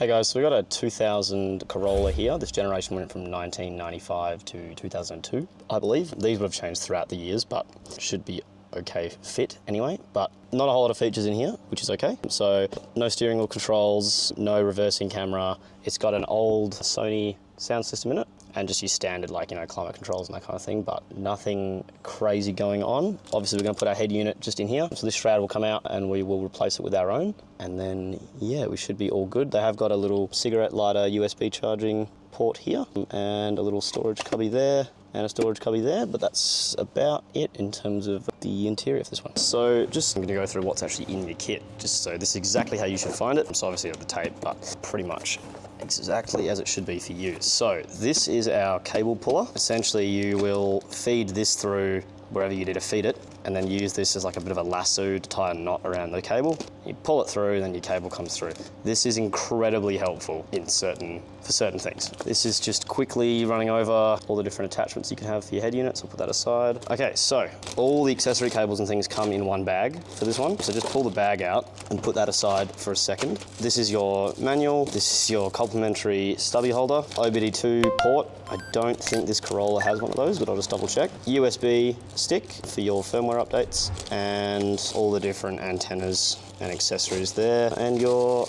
Hey guys, so we got a 2000 Corolla here. This generation went from 1995 to 2002, I believe. These would have changed throughout the years, but should be okay fit anyway. But not a whole lot of features in here, which is okay. So no steering wheel controls, no reversing camera. It's got an old Sony sound system in it, and just your standard, like, climate controls and that kind of thing, but nothing crazy going on. Obviously, we're going to put our head unit just in here. So this shroud will come out and we will replace it with our own. And then, yeah, we should be all good. They have got a little cigarette lighter USB charging port here and a little storage cubby there and a storage cubby there, but that's about it in terms of the interior of this one. So just I'm going to go through what's actually in your kit, just so this is exactly how you should find it. So obviously I have the tape, but pretty much exactly as it should be for you. So this is our cable puller. Essentially you will feed this through wherever you need to feed it, and then use this as like a bit of a lasso to tie a knot around the cable. You pull it through, then your cable comes through. This is incredibly helpful for certain things. This is just quickly running over all the different attachments you can have for your head units. I'll put that aside. Okay, so all the accessory cables and things come in one bag for this one. So just pull the bag out and put that aside for a second. This is your manual. This is your complementary stubby holder. OBD2 port. I don't think this Corolla has one of those, but I'll just double check. USB stick for your firmware updates, and all the different antennas and accessories there, and your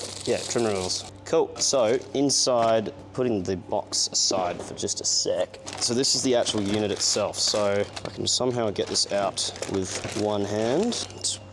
trim removals. Cool. So inside, putting the box aside for just a sec. So this is the actual unit itself. So I can somehow get this out with one hand.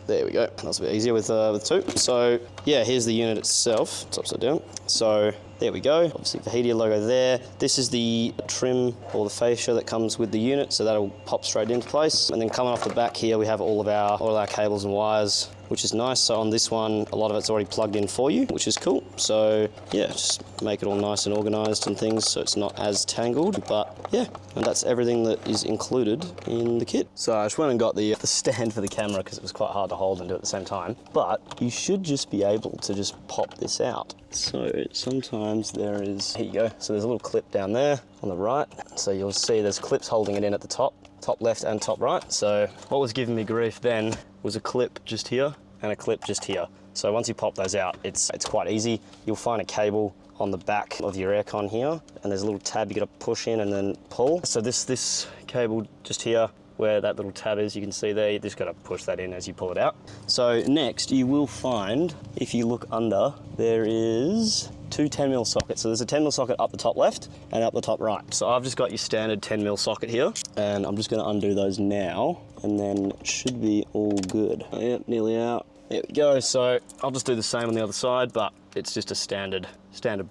There we go. That's a bit easier with two. So yeah, here's the unit itself. It's upside down. So there we go. Obviously the Hedia logo there. This is the trim or the fascia that comes with the unit, so that'll pop straight into place. And then coming off the back here, we have all our cables and wires, which is nice. So on this one, a lot of it's already plugged in for you, which is cool. So yeah, just make it all nice and organized and things, so it's not as tangled. But yeah, and that's everything that is included in the kit. So I just went and got the stand for the camera because it was quite hard to hold and do at the same time. But you should just be able to just pop this out. So sometimes here you go. So there's a little clip down there on the right. So you'll see there's clips holding it in at the top left and top right. So what was giving me grief then was a clip just here and a clip just here. So once you pop those out, it's quite easy. You'll find a cable on the back of your aircon here, and there's a little tab you gotta push in and then pull. So this cable just here, where that little tab is, you can see there, you just gotta push that in as you pull it out. So next you will find, if you look under, there is two 10mm sockets. So there's a 10mm socket up the top left and up the top right. So I've just got your standard 10mm socket here, and I'm just gonna undo those now, and then it should be all good. Yep, nearly out. There we go. So I'll just do the same on the other side, but it's just a standard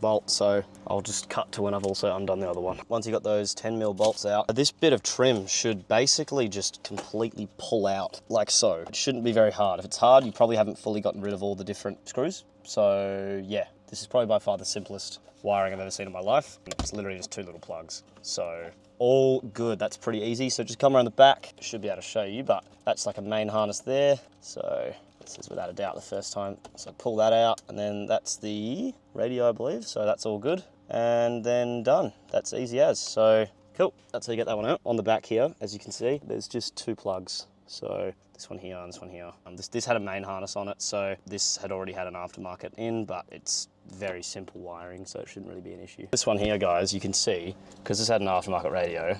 bolt, so I'll just cut to when I've also undone the other one. Once you got those 10mm bolts out, this bit of trim should basically just completely pull out like so. It shouldn't be very hard. If it's hard, you probably haven't fully gotten rid of all the different screws. So yeah, this is probably by far the simplest wiring I've ever seen in my life. It's literally just two little plugs. So all good, that's pretty easy. So just come around the back, should be able to show you, but that's like a main harness there. So this is without a doubt the first time. So pull that out, and then that's the radio, I believe. So that's all good. And then done. That's easy as. So cool. That's how you get that one out. On the back here, as you can see, there's just two plugs. So this one here and this one here. This had a main harness on it, so this had already had an aftermarket in, but it's very simple wiring, so it shouldn't really be an issue. This one here, guys, you can see, because this had an aftermarket radio,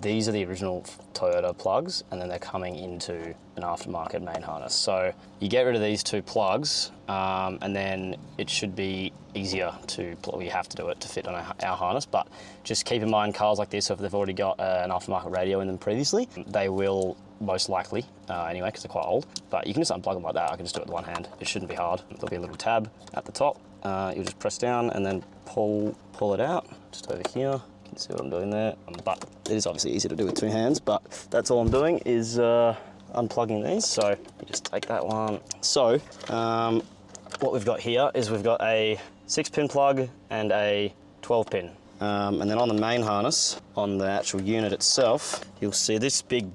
these are the original Toyota plugs, and then they're coming into an aftermarket main harness. So you get rid of these two plugs, and then it should be easier to plug. You have to do it to fit on our harness, but just keep in mind cars like this, if they've already got an aftermarket radio in them previously, they will most likely, anyway, because they're quite old, but you can just unplug them like that. I can just do it with one hand. It shouldn't be hard. There'll be a little tab at the top. You'll just press down and then pull it out, just over here. You can see what I'm doing there, but it is obviously easy to do with two hands, but that's all I'm doing is unplugging these. So you just take that one. So what we've got here is we've got a 6-pin plug and a 12-pin. And then on the main harness, on the actual unit itself, you'll see this big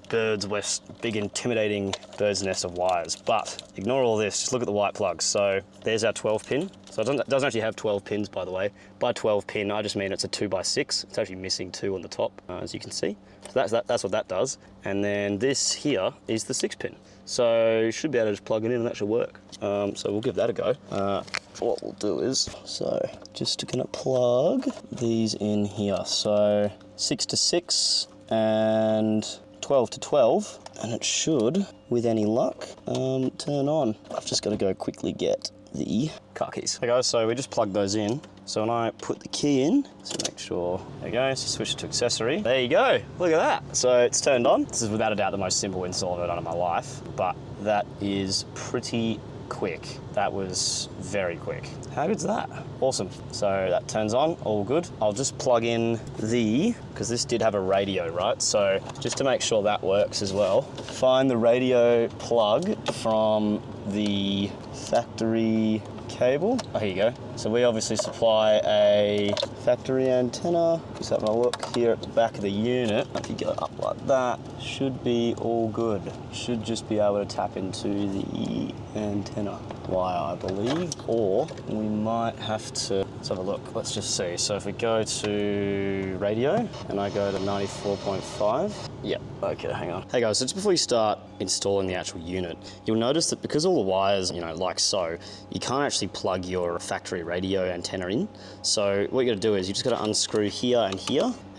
intimidating bird's nest of wires. But ignore all this, just look at the white plugs. So there's our 12-pin. So it doesn't actually have 12 pins, by the way. By 12 pin, I just mean it's a 2x6. It's actually missing 2 on the top, as you can see. So that's what that does. And then this here is the 6-pin. So you should be able to just plug it in and that should work. So we'll give that a go. what we'll do is, so just gonna plug these in here. So 6 to 6 and 12 to 12, and it should, with any luck, turn on. I've just got to go quickly get the car keys. Okay guys, so we just plugged those in. So when I put the key in, so make sure, there you go, so switch it to accessory. There you go, look at that. So it's turned on. This is without a doubt the most simple install I've ever done in my life, but that is pretty quick. That was very quick. How good's that? Awesome. So that turns on, all good. I'll just plug in because this did have a radio, right? So just to make sure that works as well, find the radio plug from the factory cable. Oh, here you go. So we obviously supply a factory antenna. Just having a look here at the back of the unit. If you go up like that, should be all good. Should just be able to tap into the antenna wire, I believe, or we might have to, let's have a look. Let's just see. So if we go to radio and I go to 94.5, yep, okay, hang on. Hey guys, so just before you start installing the actual unit, you'll notice that because all the wires, like so, you can't actually plug your factory radio antenna in. So what you gotta do is you just gotta unscrew here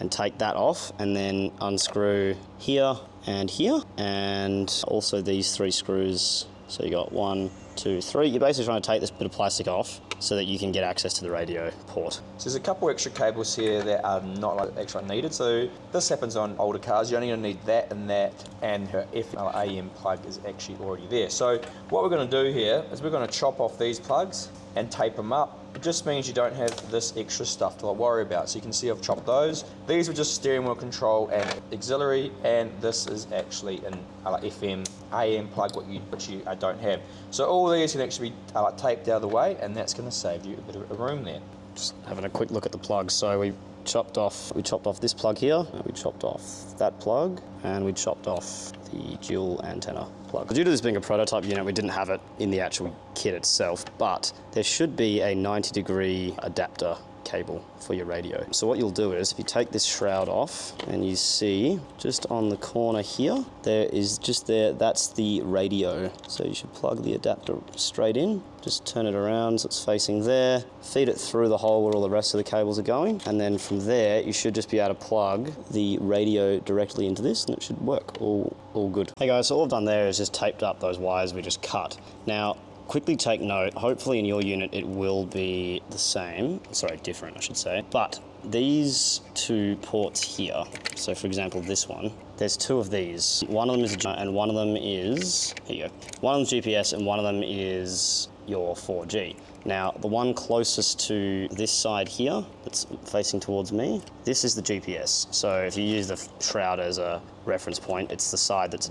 and take that off, and then unscrew here, and also these 3 screws. So you got 1, 2, 3. You're basically trying to take this bit of plastic off so that you can get access to the radio port. So there's a couple extra cables here that are not like extra needed. So this happens on older cars. You're only going to need that, and her AM plug is actually already there. So what we're going to do here is we're going to chop off these plugs and tape them up. It just means you don't have this extra stuff to worry about. So you can see I've chopped those. These were just steering wheel control and auxiliary, and this is actually an FM, AM plug, which you don't have. So all these can actually be taped out of the way, and that's going to save you a bit of room there. Just having a quick look at the plugs. So we chopped off this plug here, and we chopped off that plug, and we chopped off the dual antenna plug. Due to this being a prototype unit, we didn't have it in the actual kit itself, but there should be a 90-degree adapter cable for your radio. So what you'll do is, if you take this shroud off and you see just on the corner here, that's the radio. So you should plug the adapter straight in, just turn it around so it's facing there, feed it through the hole where all the rest of the cables are going, and then from there you should just be able to plug the radio directly into this, and it should work all good. Hey guys, so all I've done there is just taped up those wires we just cut. Now, quickly take note, hopefully in your unit it will be the same, different I should say, but these 2 ports here, so for example this one, there's 2 of these. One of them is and one of them is, here you go, one of them's GPS and one of them is your 4G. Now, the one closest to this side here, that's facing towards me, this is the GPS. So if you use the shroud as a reference point, it's the side that's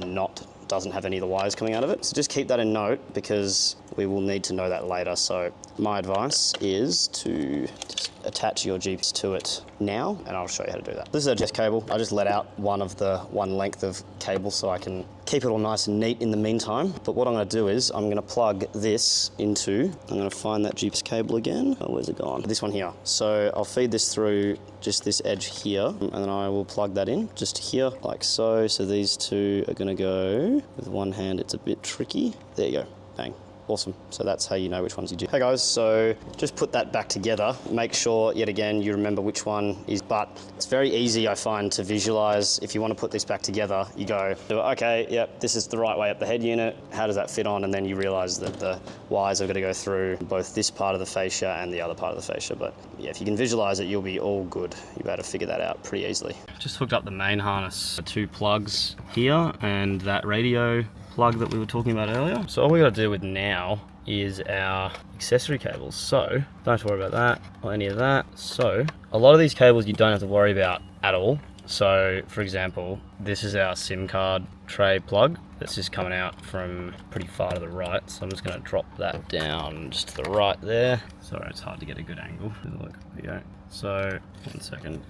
doesn't have any of the wires coming out of it. So just keep that in note, because we will need to know that later. So my advice is to just attach your GPS to it now, and I'll show you how to do that. This is a GPS cable. I just let out one length of cable so I can keep it all nice and neat in the meantime. But what I'm going to do is I'm going to plug this into, I'm going to find that GPS cable again. Oh, where's it gone? This one here. So I'll feed this through just this edge here, and then I will plug that in just here like so. So these 2 are going to go with one hand. It's a bit tricky. There you go. Bang. Awesome. So that's how you know which ones you do. Hey guys, so just put that back together. Make sure, yet again, you remember which one is, but it's very easy, I find, to visualize. If you want to put this back together, you go, okay, yep, this is the right way up the head unit. How does that fit on? And then you realize that the wires are going to go through both this part of the fascia and the other part of the fascia. But yeah, if you can visualize it, you'll be all good. You'll be able to figure that out pretty easily. Just hooked up the main harness, 2 plugs here, and that radio plug that we were talking about earlier. So all we got to do with now is our accessory cables. So don't have to worry about that or any of that. So a lot of these cables you don't have to worry about at all. So for example, this is our SIM card tray plug that's just coming out from pretty far to the right. So I'm just going to drop that down just to the right there. Sorry, it's hard to get a good angle. Look, there you go. So 1 second.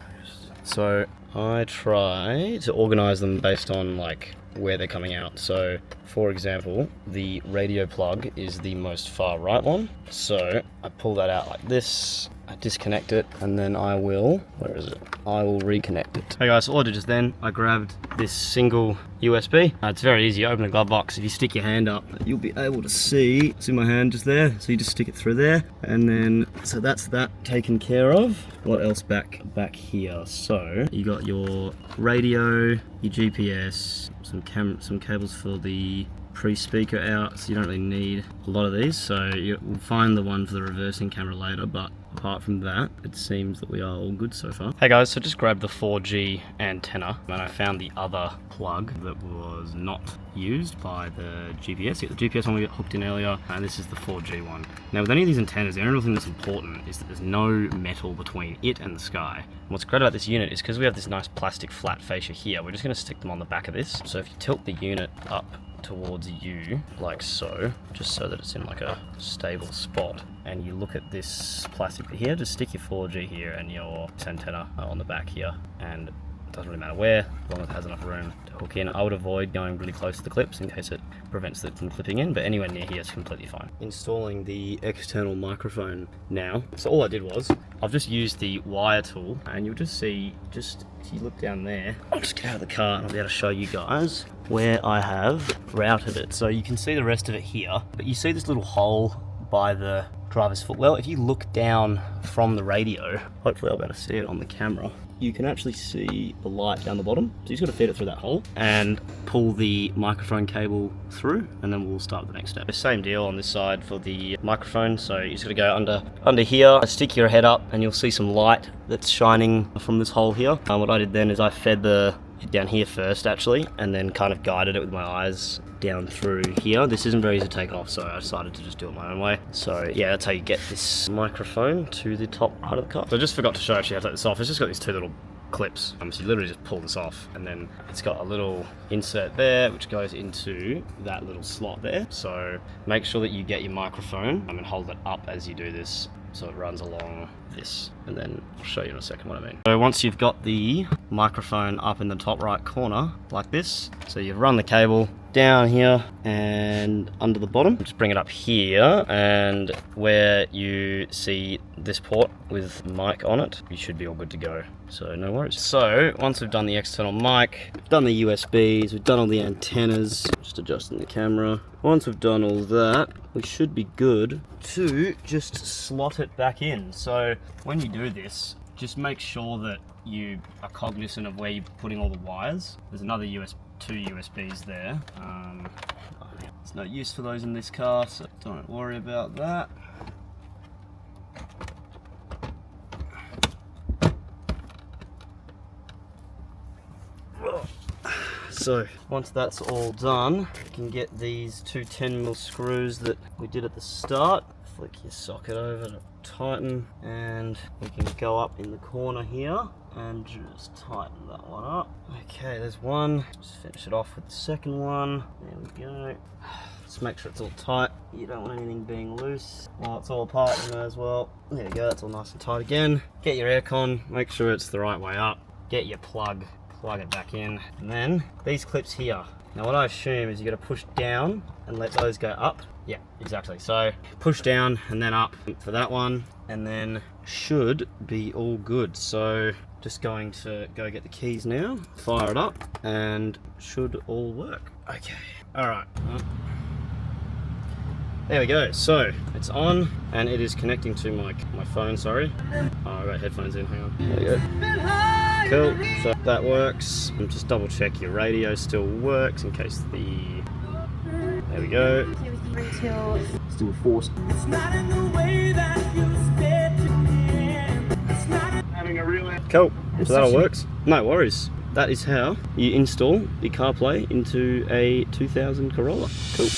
So I try to organize them based on where they're coming out. So for example, the radio plug is the most far right one. So I pull that out like this, I disconnect it, and then I will, where is it? I will reconnect it. Hey guys, so all I did just then, I grabbed this single USB. It's very easy, open a glove box. If you stick your hand up, you'll be able to see my hand just there. So you just stick it through there, and then, so that's that taken care of. What else back here? So you got your radio, your GPS, some cables for the pre-speaker out, so you don't really need a lot of these. So we'll find the one for the reversing camera later, but apart from that, it seems that we are all good so far. Hey guys, so just grabbed the 4G antenna, and I found the other plug that was not used by the GPS. The GPS one we got hooked in earlier, and this is the 4G one. Now with any of these antennas, the only real thing that's important is that there's no metal between it and the sky. And what's great about this unit is because we have this nice plastic flat fascia here, we're just going to stick them on the back of this. So if you tilt the unit up towards you, like so, just so that it's in like a stable spot, and you look at this plastic bit here, just stick your 4G here and your antenna on the back here, and it doesn't really matter where, as long as it has enough room to hook in. I would avoid going really close to the clips in case it prevents it from clipping in, but anywhere near here is completely fine. Installing the external microphone now. So all I did was, I've just used the wire tool, and you'll just see, just if you look down there, I'll just get out of the car and I'll be able to show you guys where I have routed it. So you can see the rest of it here, but you see this little hole by the driver's foot. Well, if you look down from the radio, hopefully I'll be able to see it on the camera, you can actually see the light down the bottom. So you just got to feed it through that hole and pull the microphone cable through, and then we'll start the next step. The same deal on this side for the microphone. So you just got to go under here, stick your head up, and you'll see some light that's shining from this hole here. What I did then is I fed it down here first actually, and then kind of guided it with my eyes down through here. This isn't very easy to take off, so I decided to just do it my own way. So yeah, that's how you get this microphone to the top right of the car. So I just forgot to show actually how to take this off. It's just got these two little clips. So you literally just pull this off, and then it's got a little insert there which goes into that little slot there. So make sure that you get your microphone and hold it up as you do this, so it runs along this, and then I'll show you in a second what I mean. So once you've got the microphone up in the top right corner like this, so you run the cable down here and under the bottom, just bring it up here, and where you see this port with mic on it, you should be all good to go, so no worries. So once we've done the external mic, we've done the USBs, we've done all the antennas, just adjusting the camera. Once we've done all that, we should be good to just slot it back in. So when you do this, just make sure that you are cognizant of where you're putting all the wires. There's another two USBs there. There's no use for those in this car, so don't worry about that. So once that's all done, you can get these two 10mm screws that we did at the start. Flick your socket over to tighten, and we can go up in the corner here and just tighten that one up. Okay, there's one. Just finish it off with the second one. There we go. Just make sure it's all tight. You don't want anything being loose. While it's all apart, you may as well. There you go, that's all nice and tight again. Get your aircon, make sure it's the right way up. Get your plug it back in. And then these clips here. Now what I assume is you got to push down and let those go up. Yeah, exactly. So push down and then up for that one, and then should be all good. So just going to go get the keys now, fire it up, and should all work. Okay, all right. There we go. So it's on, and it is connecting to my phone. Sorry. Oh, I got headphones in. Hang on. There we go. Cool. So that works. And just double check your radio still works in case the. There we go. Still forced. It's not in the way that you said to me. It's not having a real. Cool. So that all works. No worries. That is how you install the CarPlay into a 2000 Corolla. Cool.